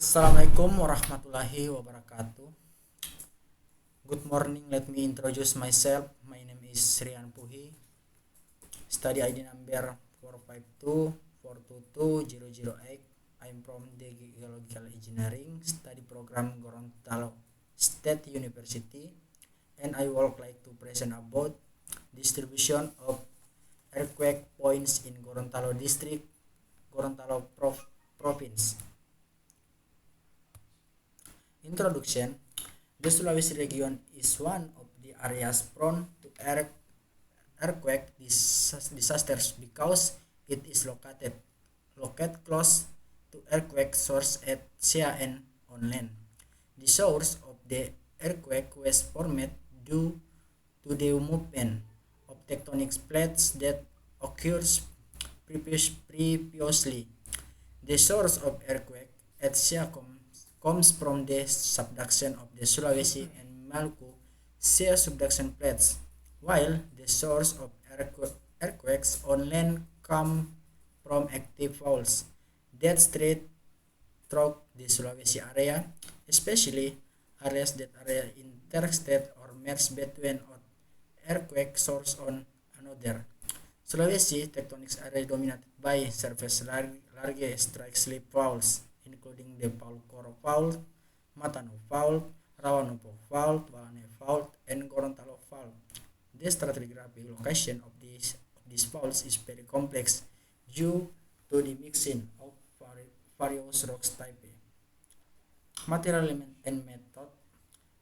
Assalamualaikum warahmatullahi wabarakatuh. Good morning. Let me introduce myself. My name is Rian Puhi. Study ID number 452422008. I'm from the Geological Engineering Study Program Gorontalo State University, and I would like to present about distribution of earthquake points in Gorontalo District, Gorontalo Province. Introduction. The Sulawesi region is one of the areas prone to earthquake disasters because it is located close to earthquake source at sea and on land. The source of the earthquake was formed due to the movement of tectonic plates that occurs previously. The source of earthquake at sea comes from the subduction of the Sulawesi and Maluku sea subduction plates, while the source of earthquakes on land come from active faults that stretch throughout the Sulawesi area, especially areas that are interstate or merge between an earthquake source on another. Sulawesi tectonics are dominated by surface large strike slip faults, including the Palu-Koro Fault, Matano Fault, Rawanupo Fault, Walane Fault, and Gorontalo Fault. The stratigraphic location of these faults is very complex due to the mixing of various rock types. Material and method.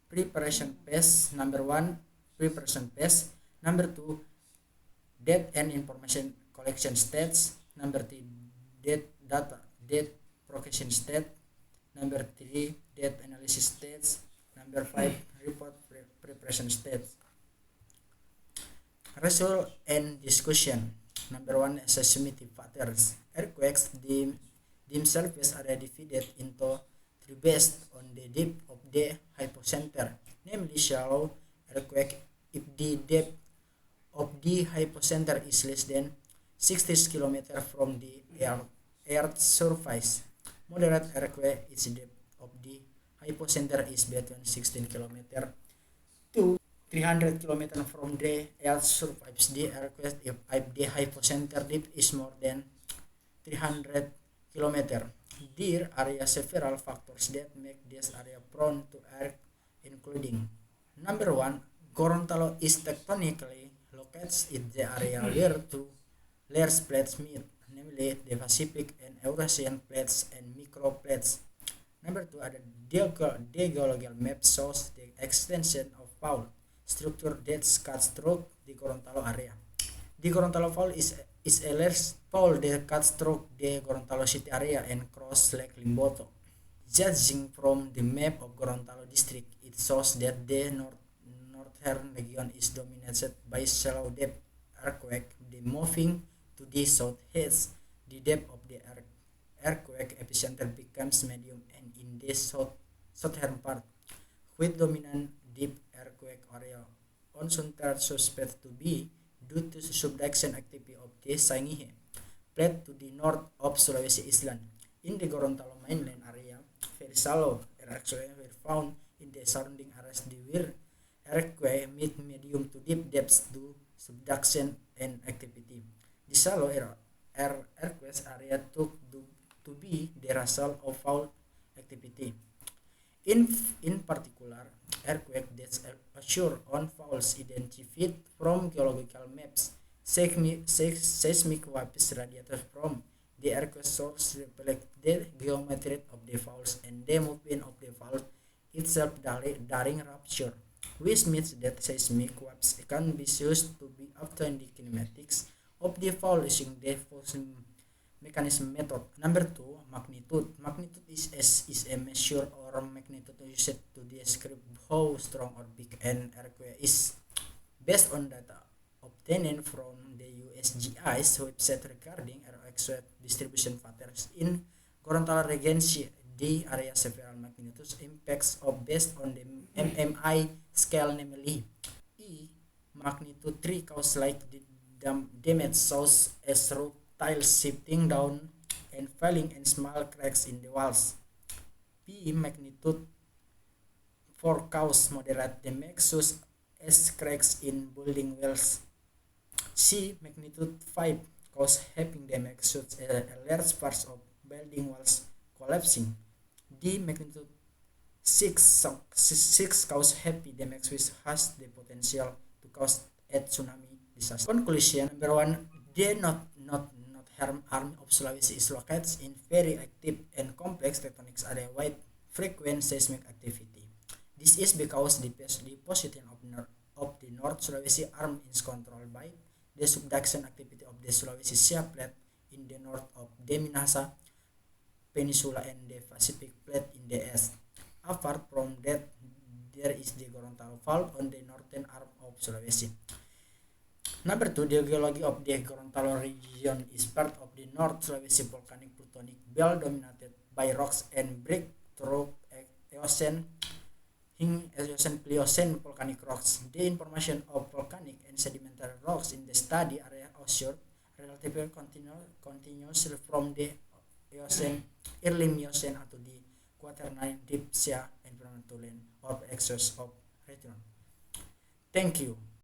Preparation phase. Number 1, preparation phase. Number 2, data and information collection stage. Number 3, data processing stage. Number 3, data analysis stage. Number 5, report preparation stage. Result and discussion. Number 1, seismic factors. Earthquakes themselves are divided into three based on the depth of the hypocenter, namely shallow earthquake if the depth of the hypocenter is less than 60 km from the Earth's surface. Moderate earthquake, its depth of the hypocenter is between 16 km to 300 km from the Earth's surface. The earthquake if the hypocenter depth is more than 300 km. There are several factors that make this area prone to earthquake, including number 1, Gorontalo is tectonically located in the area where two large plates meet, namely the Pacific and Eurasian plates and microplates. Number 2, the geological map shows the extension of fault structure that cuts through the Gorontalo area. The Gorontalo fault is a large fault that cuts through the Gorontalo city area and crosses Lake Limboto. Judging from the map of Gorontalo district, it shows that the northern region is dominated by shallow depth earthquake. The moving to the southeast, the depth of the earthquake epicenter becomes medium and in the southern part, with dominant deep earthquake area on Sunter suspected to be due to subduction activity of the Sangihe plate to the north of Sulawesi Island. In the Gorontalo mainland area, very shallow earthquakes were found in the surrounding areas where earthquake meet medium to deep depths due subduction and activity. The shallow earthquake area took to be the result of fault activity. In particular, earthquake that occur on faults identified from geological maps, seismic waves radiated from the earthquake source reflect the geometry of the faults and the movement of the fault itself during rupture, which means that seismic waves can be used to be obtained the kinematics of the fault using the forcing mechanism method. Number 2, magnitude. Magnitude is a measure or magnitude used to describe how strong or big an earthquake is. Based on data obtained from the USGI's website regarding earthquake distribution patterns in Gorontalo region, the area several magnitudes impacts of based on the MMI scale, namely E magnitude 3 cause like the damage shows as roof tiles shifting down and falling in small cracks in the walls. B. Magnitude 4 cause moderate damage such as cracks in building walls. C. Magnitude 5 cause heavy damage such as large parts of building walls collapsing. D. Magnitude 6 cause heavy damage which has the potential to cause a tsunami disaster. Conclusion number 1, the not harm arm of Sulawesi is located in very active and complex tectonic area with frequent seismic activity. This is because the position of the North Sulawesi arm is controlled by the subduction activity of the Sulawesi Sea Plate in the north of the Minahasa Peninsula and the Pacific Plate in the east. Apart from that, there is the Gorontalo Fault on the northern arm of Sulawesi. Number 2, the geology of the Gorontalo region is part of the North Sulawesi volcanic plutonic belt dominated by rocks and brick through Eocene, Pliocene volcanic rocks. The information of volcanic and sedimentary rocks in the study area assured relatively continuously from the Eocene, early Miocene to the Quaternary deep sea environmental land of excess of return. Thank you.